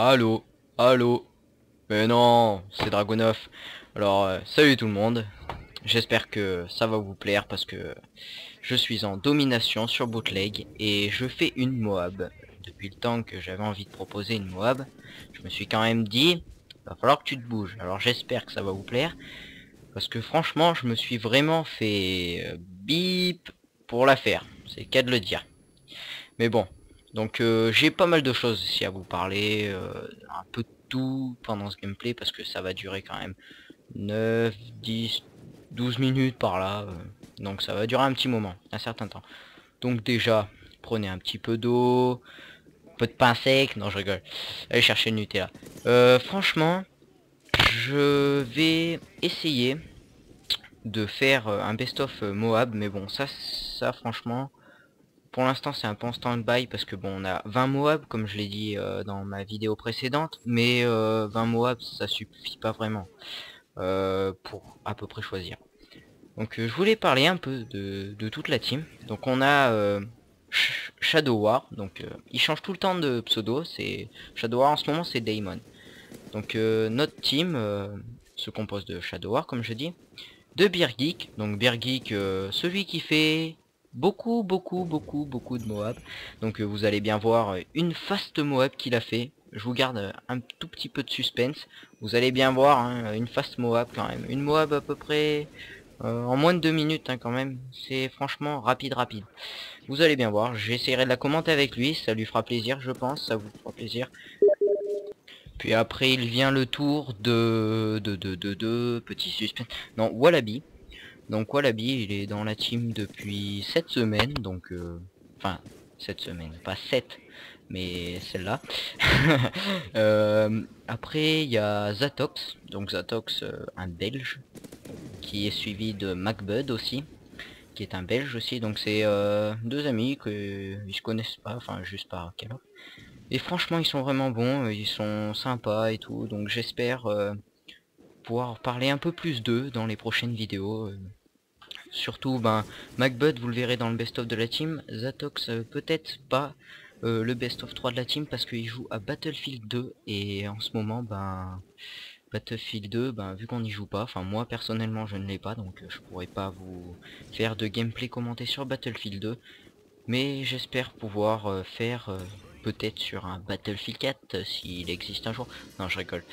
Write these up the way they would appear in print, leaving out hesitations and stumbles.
Allô? Allô? Mais non, c'est Dragunov. Alors, salut tout le monde. J'espère que ça va vous plaire parce que je suis en domination sur Bootleg et je fais une Moab. Depuis le temps que j'avais envie de proposer une Moab, je me suis quand même dit, va falloir que tu te bouges. Alors j'espère que ça va vous plaire parce que franchement, je me suis vraiment fait bip pour la faire. C'est le cas de le dire. Mais bon, donc j'ai pas mal de choses ici à vous parler, un peu de tout pendant ce gameplay parce que ça va durer quand même 9, 10, 12 minutes par là, donc ça va durer un petit moment, un certain temps. Donc déjà, prenez un petit peu d'eau, peu de pain sec, non je rigole, allez chercher le Nutella. Franchement, je vais essayer de faire un best-of Moab, mais bon ça franchement... Pour l'instant c'est un peu en stand-by parce que bon on a 20 Moab comme je l'ai dit dans ma vidéo précédente, mais 20 Moab ça suffit pas vraiment pour à peu près choisir. Donc je voulais parler un peu de toute la team. Donc on a Shadow War, donc il change tout le temps de pseudo, c'est Shadow War en ce moment c'est Daemon. Donc notre team se compose de Shadow War comme je dis, de Beer Geek, donc Beer Geek, celui qui fait beaucoup de Moab. Donc vous allez bien voir une fast Moab qu'il a fait. Je vous garde un tout petit peu de suspense. Vous allez bien voir hein, une fast Moab quand même. Une Moab à peu près en moins de 2 minutes hein, quand même. C'est franchement rapide. Vous allez bien voir. J'essaierai de la commenter avec lui. Ça lui fera plaisir je pense. Ça vous fera plaisir. Puis après il vient le tour de petit suspense. Non, Wallaby. Donc Wallaby, il est dans la team depuis 7 semaines, donc enfin 7 semaines, pas 7, mais celle-là. Après il y a Zatox, donc Zatox un Belge, qui est suivi de MacBud aussi, qui est un Belge aussi, donc c'est deux amis que ils se connaissent pas, enfin juste par Call of. Et franchement ils sont vraiment bons, ils sont sympas et tout, donc j'espère pouvoir parler un peu plus d'eux dans les prochaines vidéos. Surtout, ben, MacBud, vous le verrez dans le best-of de la team. Zatox, peut-être pas le best-of 3 de la team parce qu'il joue à Battlefield 2. Et en ce moment, ben, Battlefield 2, ben, vu qu'on n'y joue pas, enfin moi personnellement je ne l'ai pas, donc je pourrais pas vous faire de gameplay commenté sur Battlefield 2. Mais j'espère pouvoir faire peut-être sur un Battlefield 4 s'il existe un jour. Non je rigole.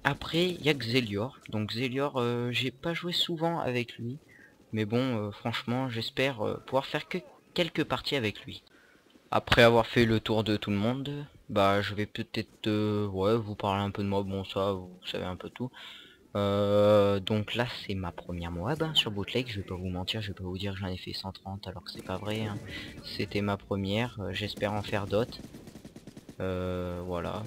Après il y a Xelior. Donc Xelior j'ai pas joué souvent avec lui. Mais bon franchement j'espère pouvoir faire que quelques parties avec lui. Après avoir fait le tour de tout le monde, bah je vais peut-être ouais, vous parler un peu de moi. Bon ça vous savez un peu tout. Donc là c'est ma première Moab hein, sur Bootleg, je vais pas vous mentir, je vais pas vous dire que j'en ai fait 130 alors que c'est pas vrai hein. C'était ma première, j'espère en faire d'autres. Voilà,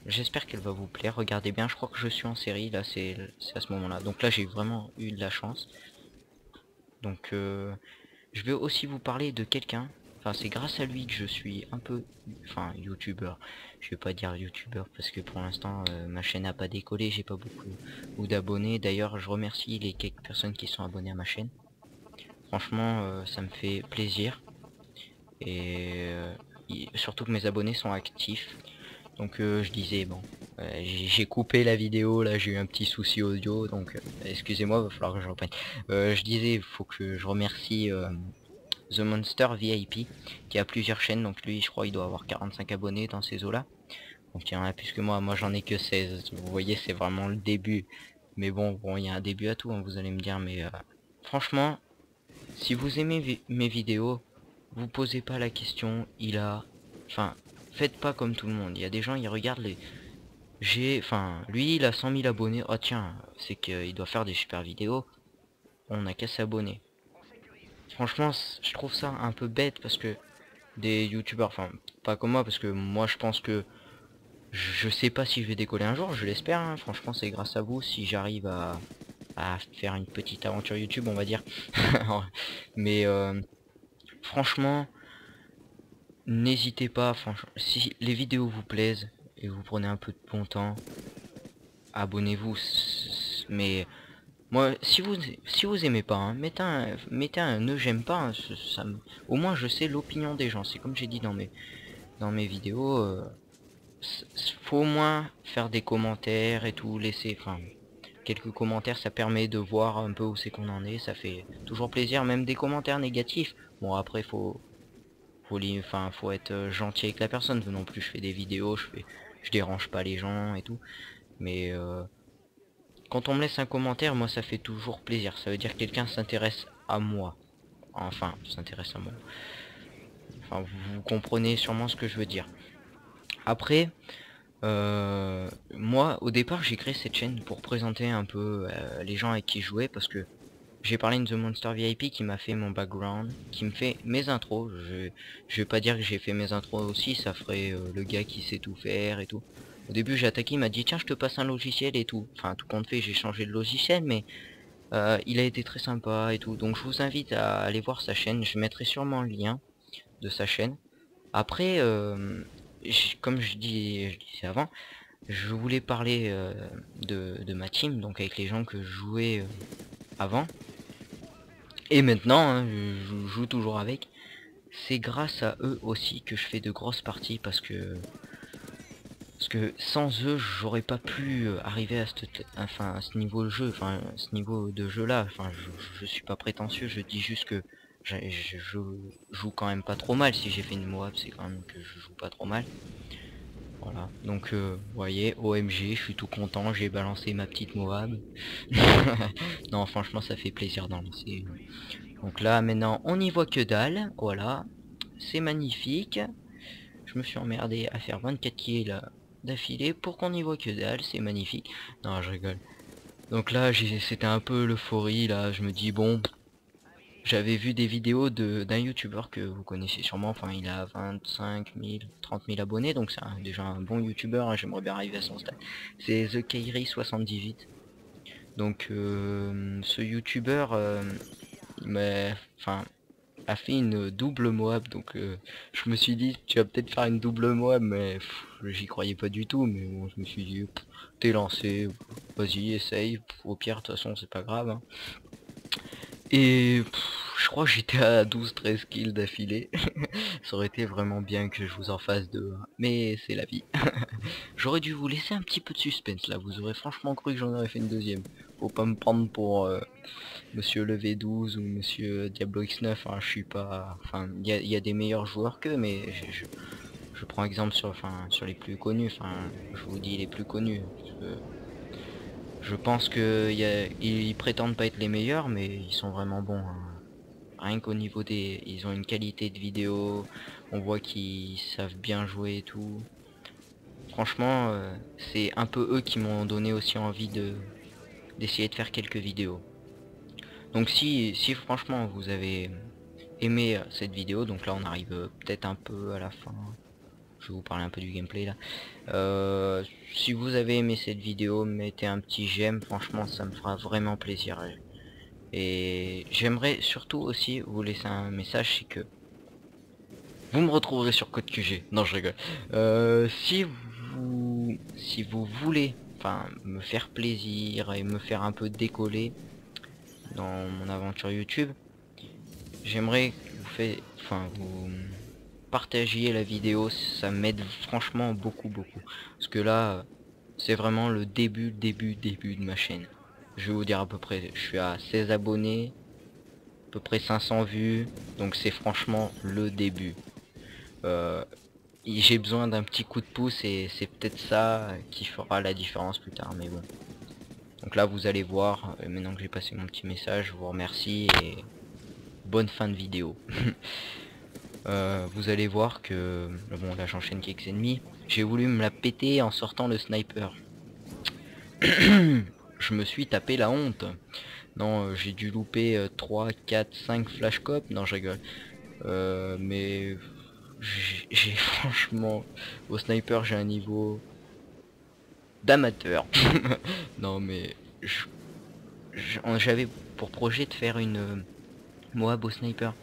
j'espère qu'elle va vous plaire, regardez bien, je crois que je suis en série, là c'est à ce moment là, donc là j'ai vraiment eu de la chance. Donc je vais aussi vous parler de quelqu'un, enfin c'est grâce à lui que je suis un peu, enfin youtubeur, je vais pas dire youtubeur parce que pour l'instant ma chaîne n'a pas décollé, j'ai pas beaucoup d'abonnés, d'ailleurs je remercie les quelques personnes qui sont abonnées à ma chaîne, franchement ça me fait plaisir, et surtout que mes abonnés sont actifs. Donc je disais bon, j'ai coupé la vidéo là, j'ai eu un petit souci audio donc excusez-moi, va falloir que je reprenne. Je disais il faut que je remercie The Monster VIP qui a plusieurs chaînes, donc lui je crois il doit avoir 45 abonnés dans ces eaux là, donc il y en a plus que moi j'en ai que 16, vous voyez c'est vraiment le début, mais bon il y a un début à tout hein, vous allez me dire, mais franchement si vous aimez mes vidéos, vous posez pas la question, enfin faites pas comme tout le monde, il y a des gens ils regardent les, enfin lui il a 100 000 abonnés, oh tiens c'est qu'il doit faire des super vidéos, on n'a qu'à s'abonner. Franchement je trouve ça un peu bête parce que des youtubeurs, enfin pas comme moi parce que moi je pense que je sais pas si je vais décoller un jour, je l'espère hein. Franchement c'est grâce à vous si j'arrive à faire une petite aventure YouTube on va dire. Mais franchement n'hésitez pas, franchement si les vidéos vous plaisent et vous prenez un peu de bon temps, abonnez-vous. Mais moi si vous aimez pas hein, mettez un ne j'aime pas hein, au moins je sais l'opinion des gens, c'est comme j'ai dit dans mes vidéos, faut au moins faire des commentaires et tout, laisser, enfin, quelques commentaires, ça permet de voir un peu où c'est qu'on en est, ça fait toujours plaisir, même des commentaires négatifs. Bon après faut être gentil avec la personne, non plus je fais des vidéos, je dérange pas les gens et tout, mais quand on me laisse un commentaire, moi ça fait toujours plaisir, ça veut dire que quelqu'un s'intéresse à moi, enfin s'intéresse à moi, enfin vous comprenez sûrement ce que je veux dire. Après moi au départ j'ai créé cette chaîne pour présenter un peu les gens avec qui je jouais, parce que j'ai parlé de The Monster VIP qui m'a fait mon background, qui me fait mes intros. Je vais pas dire que j'ai fait mes intros aussi, ça ferait le gars qui sait tout faire et tout. Au début j'ai attaqué, il m'a dit tiens je te passe un logiciel et tout. Enfin tout compte fait j'ai changé de logiciel, mais il a été très sympa et tout. Donc je vous invite à aller voir sa chaîne, je mettrai sûrement le lien de sa chaîne. Après comme je disais avant, je voulais parler de ma team, donc avec les gens que je jouais avant. Et maintenant, hein, je joue toujours avec. C'est grâce à eux aussi que je fais de grosses parties, parce que sans eux j'aurais pas pu arriver à ce niveau de jeu, enfin ce niveau de jeu là. Enfin je suis pas prétentieux, je dis juste que je joue quand même pas trop mal. Si j'ai fait une Moab, c'est quand même que je joue pas trop mal. Voilà, donc vous voyez, OMG, je suis tout content, j'ai balancé ma petite Moab. Non franchement ça fait plaisir d'en lancer. Donc là maintenant on n'y voit que dalle, voilà, c'est magnifique. Je me suis emmerdé à faire 24 kills d'affilée pour qu'on n'y voit que dalle, c'est magnifique. Non je rigole. Donc là c'était un peu l'euphorie là, je me dis bon, j'avais vu des vidéos d'un youtubeur que vous connaissez sûrement, enfin il a 25 000, 30 000 abonnés, donc c'est déjà un bon youtubeur, hein, j'aimerais bien arriver à son stade. C'est The Kairi 78. Donc ce youtubeur enfin a fait une double Moab, donc je me suis dit tu vas peut-être faire une double Moab, mais j'y croyais pas du tout, mais bon, je me suis dit t'es lancé, vas-y essaye, au pire de toute façon c'est pas grave, hein. Et je crois que j'étais à 12-13 kills d'affilée. Ça aurait été vraiment bien que je vous en fasse deux, hein. Mais c'est la vie. J'aurais dû vous laisser un petit peu de suspense là, vous aurez franchement cru que j'en aurais fait une deuxième. Faut pas me prendre pour Monsieur Levé 12 ou Monsieur Diablo X9, hein, je suis pas... Enfin, il y a des meilleurs joueurs qu'eux, mais je prends exemple sur les plus connus, enfin, je vous dis les plus connus. Je pense que ils prétendent pas être les meilleurs, mais ils sont vraiment bons, hein. Rien qu'au niveau des... Ils ont une qualité de vidéo, on voit qu'ils savent bien jouer et tout. Franchement, c'est un peu eux qui m'ont donné aussi envie d'essayer de faire quelques vidéos. Donc si franchement vous avez aimé cette vidéo, donc là on arrive peut-être un peu à la fin, je vais vous parler un peu du gameplay là. Si vous avez aimé cette vidéo, mettez un petit j'aime, franchement ça me fera vraiment plaisir. Et j'aimerais surtout aussi vous laisser un message, c'est que vous me retrouverez sur Code QG. Non je rigole. Si vous voulez me faire plaisir et me faire un peu décoller dans mon aventure YouTube, j'aimerais que vous partagiez la vidéo, ça m'aide franchement beaucoup. Parce que là, c'est vraiment le début de ma chaîne. Je vais vous dire à peu près, je suis à 16 abonnés, à peu près 500 vues, donc c'est franchement le début. J'ai besoin d'un petit coup de pouce et c'est peut-être ça qui fera la différence plus tard, mais bon. Donc là vous allez voir, maintenant que j'ai passé mon petit message, je vous remercie et bonne fin de vidéo. Vous allez voir que bon là j'enchaîne quelques ennemis. J'ai voulu me la péter en sortant le sniper. Je me suis tapé la honte. Non, j'ai dû louper 3, 4, 5 flashcop. Non je rigole. Mais j'ai franchement au sniper j'ai un niveau d'amateur. Non mais j'avais pour projet de faire une Moab au sniper.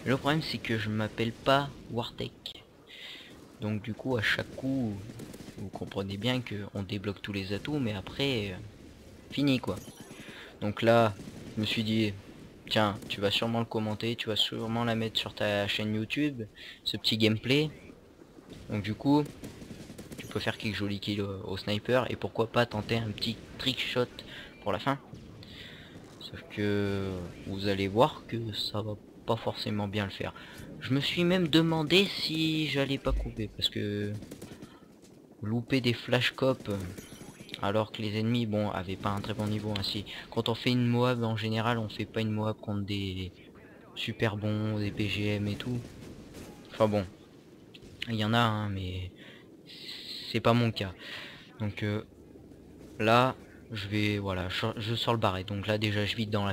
Le problème c'est que je m'appelle pas Wartek. Donc du coup à chaque coup vous comprenez bien que on débloque tous les atouts, mais après fini quoi. Donc là je me suis dit tiens tu vas sûrement le commenter, tu vas sûrement la mettre sur ta chaîne YouTube, ce petit gameplay. Donc du coup peux faire quelques jolis kills au sniper, et pourquoi pas tenter un petit trick shot pour la fin. Sauf que vous allez voir que ça va pas forcément bien le faire. Je me suis même demandé si j'allais pas couper, parce que louper des flash cop alors que les ennemis bon avaient pas un très bon niveau ainsi. Quand on fait une Moab en général, on fait pas une Moab contre des super bons, des PGM et tout. Enfin bon, il y en a hein, mais c'est pas mon cas. Donc là je vais voilà, je sors le barret. Donc là déjà je vise dans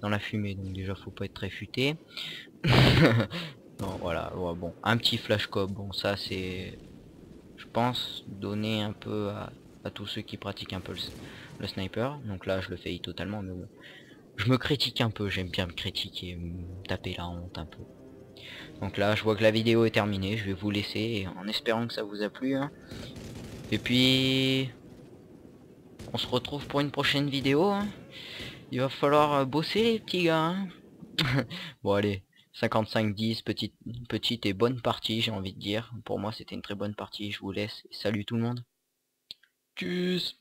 dans la fumée, donc déjà faut pas être très futé. Non voilà, ouais, bon, un petit flash cop, bon ça c'est, je pense, donner un peu à tous ceux qui pratiquent un peu le sniper. Donc là je le fais totalement, mais bon, je me critique un peu, j'aime bien me critiquer, me taper la honte un peu. Donc là je vois que la vidéo est terminée, je vais vous laisser en espérant que ça vous a plu hein. Et puis on se retrouve pour une prochaine vidéo hein. Il va falloir bosser les petits gars hein. Bon allez, 55-10, petite et bonne partie j'ai envie de dire. Pour moi c'était une très bonne partie, je vous laisse. Salut tout le monde. Tchuss.